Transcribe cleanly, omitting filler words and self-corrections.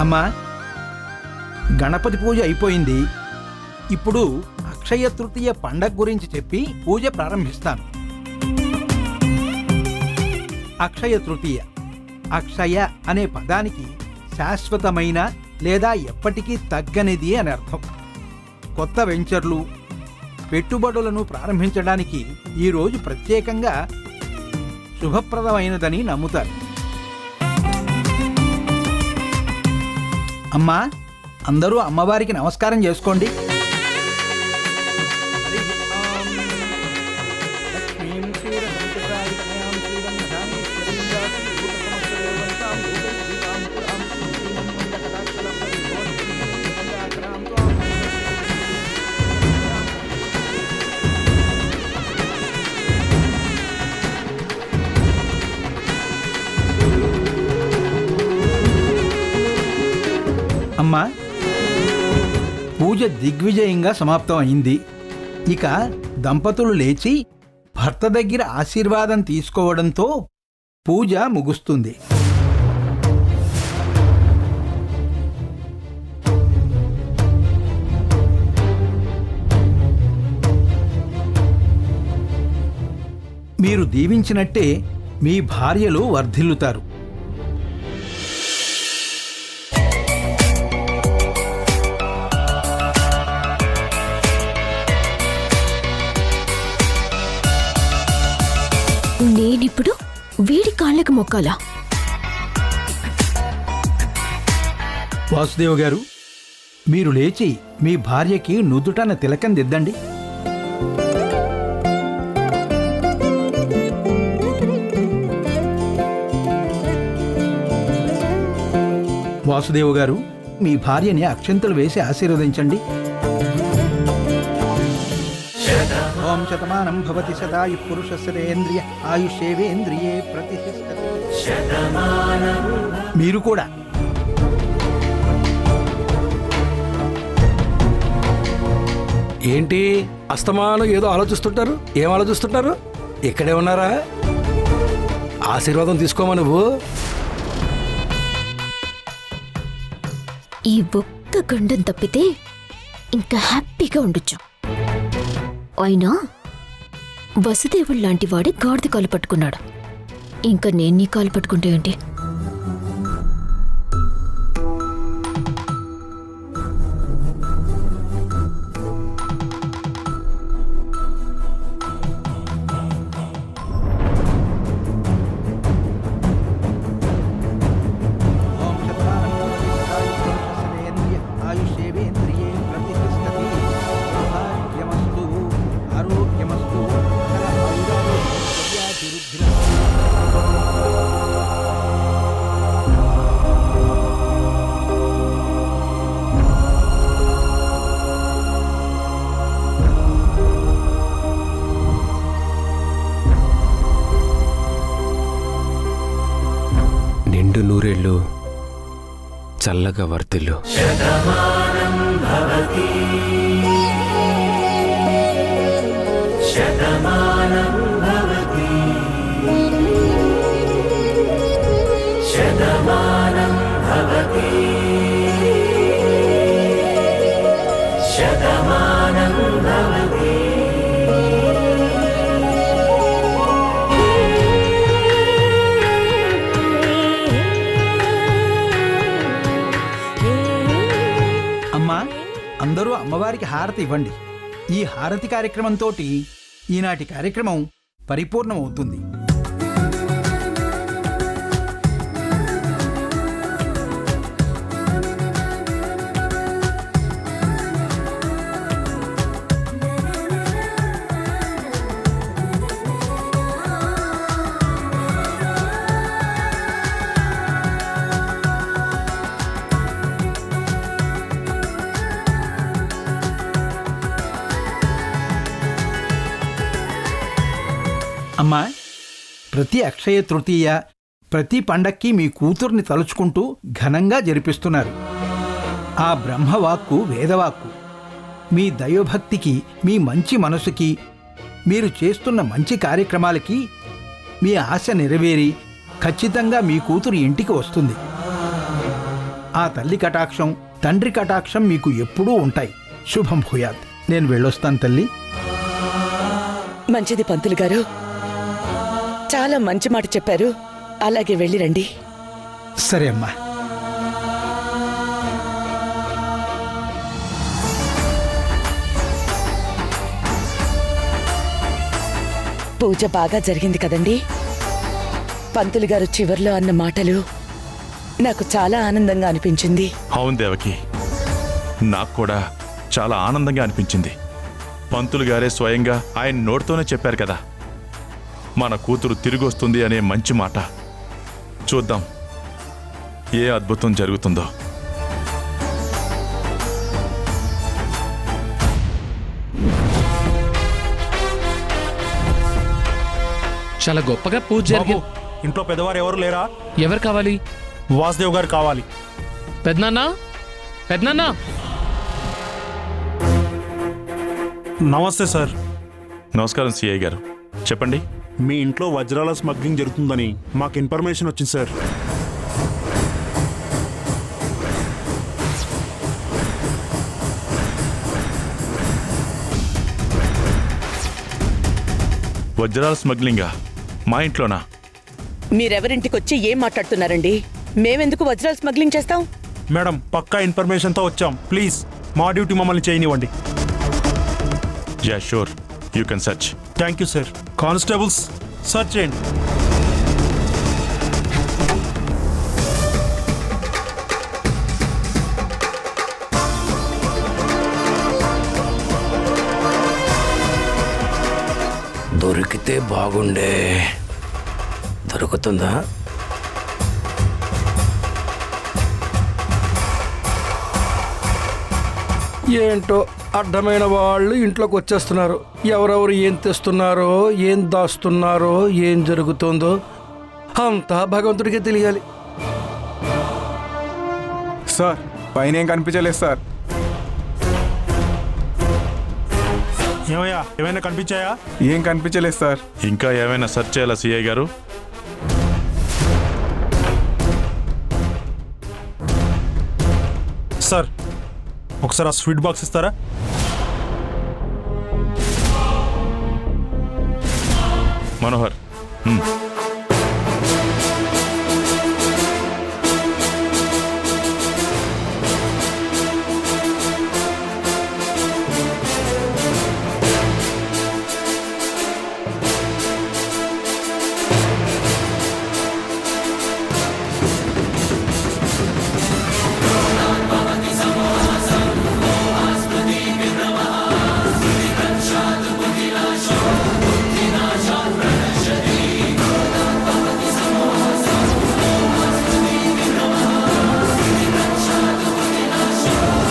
అమ్మా, గణపతి పూజ అయిపోయింది. ఇప్పుడు అక్షయ తృతీయ పండగ గురించి చెప్పి పూజ ప్రారంభిస్తాను. అక్షయ తృతీయ, అక్షయ అనే పదానికి శాశ్వతమైన లేదా ఎప్పటికీ తగ్గనిది అని అర్థం. కొత్త వెంచర్లు, పెట్టుబడులను ప్రారంభించడానికి ఈరోజు ప్రత్యేకంగా శుభప్రదమైనదని నమ్ముతారు. అమ్మా, అందరూ అమ్మవారికి నమస్కారం చేసుకోండి. అమ్మా, పూజ దిగ్విజయంగా సమాప్తం అయింది. ఇక దంపతులు లేచి భర్త దగ్గర ఆశీర్వాదం తీసుకోవడంతో పూజ ముగుస్తుంది. మీరు దీవించినట్టే మీ భార్యలు వర్ధిల్లుతారు. నేనిప్పుడు వీడి కాళ్ళకు మొక్కాలా? వాసుదేవ్ గారు, మీరు లేచి మీ భార్యకి నుదుటన తిలకం దిద్దండి. వాసుదేవ్ గారు, మీ భార్యని అక్షంతలు వేసి ఆశీర్వదించండి. ఓం శతమానం భవతి శతాయు పురుషస్యేంద్రియ ఆయుష్యేవేంద్రియే ప్రతిష్టతి. మీరు కూడా. ఏంటి అస్తమానం ఏదో ఆలోచిస్తుంటారు? ఏం ఆలోచిస్తుంటారు? ఇక్కడే ఉన్నారా? ఆశీర్వాదం తీసుకోమా నువ్వు. ఈ ఒక్క గండం తప్పితే ఇంకా హ్యాపీగా ఉండొచ్చు. అయినా వసుదేవుడు లాంటి వాడే గాడిద కాలు పట్టుకున్నాడు. ఇంకా నేను నీ కాలు పట్టుకుంటే ఏంటి? నిండు నూరేళ్ళు చల్లగా వర్తిల్లు. శతమానం భవతి శతమానం భవతి శతమానం భవతి శతమానం భవతి. అందరూ అమ్మవారికి హారతి ఇవ్వండి. ఈ హారతి కార్యక్రమంతో ఈనాటి కార్యక్రమం పరిపూర్ణమవుతుంది. అమ్మా, ప్రతి అక్షయ తృతీయ, ప్రతి పండక్కి మీ కూతుర్ని తలుచుకుంటూ ఘనంగా జరిపిస్తున్నారు. ఆ బ్రహ్మవాక్కు వేదవాక్కు. మీ దైవభక్తికి, మీ మంచి మనసుకి, మీరు చేస్తున్న మంచి కార్యక్రమాలకి మీ ఆశ నెరవేరి ఖచ్చితంగా మీ కూతురు ఇంటికి వస్తుంది. ఆ తల్లి కటాక్షం, తండ్రి కటాక్షం మీకు ఎప్పుడూ ఉంటాయి. శుభం భూయాత్. నేను వెళ్ళొస్తాను తల్లి. మంచిది పంతులు గారు, చాలా మంచి మాట చెప్పారు. అలాగే వెళ్ళిరండి. సరే అమ్మా. పూజ బాగా జరిగింది కదండి. పంతులు గారు చివర్లో అన్న మాటలు నాకు చాలా ఆనందంగా అనిపించింది. అవును దేవకి, నాకు కూడా చాలా ఆనందంగా అనిపించింది. పంతులు గారే స్వయంగా ఆయన నోటితోనే చెప్పారు కదా, మన కూతురు తిరిగొస్తుంది అనే మంచి మాట. చూద్దాం ఏ అద్భుతం జరుగుతుందో. చాలా గొప్పగా పూజ జరిగింది. ఇంట్లో పెద్దవారు ఎవరు లేరా? ఎవరు కావాలి? వాసుదేవ్ గారు కావాలి. పెద్దనాన్న, పెద్దనాన్న. నమస్తే సార్. నమస్కారం సిఐ గారు, చెప్పండి. మీ ఇంట్లో వజ్రాల స్మగ్లింగ్ జరుగుతుందని మాకు ఇన్ఫర్మేషన్ వచ్చింది సార్. వజ్రాల స్మగ్లింగా? మా ఇంట్లోనా? మీరెవరింటికొచ్చి ఏం మాట్లాడుతున్నారండి? మేమెందుకు వజ్రాలు స్మగ్లింగ్ చేస్తాం? మేడం, పక్కా ఇన్ఫర్మేషన్తో వచ్చాం. ప్లీజ్ మా డ్యూటీ మమ్మల్ని చేయనివ్వండి. Yeah sure, you can search. Thank you sir. Constables, search చేయండి. దొరికితే బాగుండే. దొరుకుతుందా? ఏంటో అడ్డమైన వాళ్ళు ఇంట్లోకి వచ్చేస్తున్నారు. ఎవరెవరు ఏం తెస్తున్నారో, ఏం దాస్తున్నారో, ఏం జరుగుతుందో అంతా భగవంతుడికే తెలియాలి. సార్, పైన ఏం కనిపించలేదు సార్. ఏమయ్యా, ఏమైనా కనిపించాయా? ఏం కనిపించలేదు సార్. ఇంకా ఏమైనా సెర్చ్ చేయాలా సిఐ గారు? సార్, ఒకసారి ఆ స్వీట్ బాక్స్ ఇస్తారా? మనోహర్,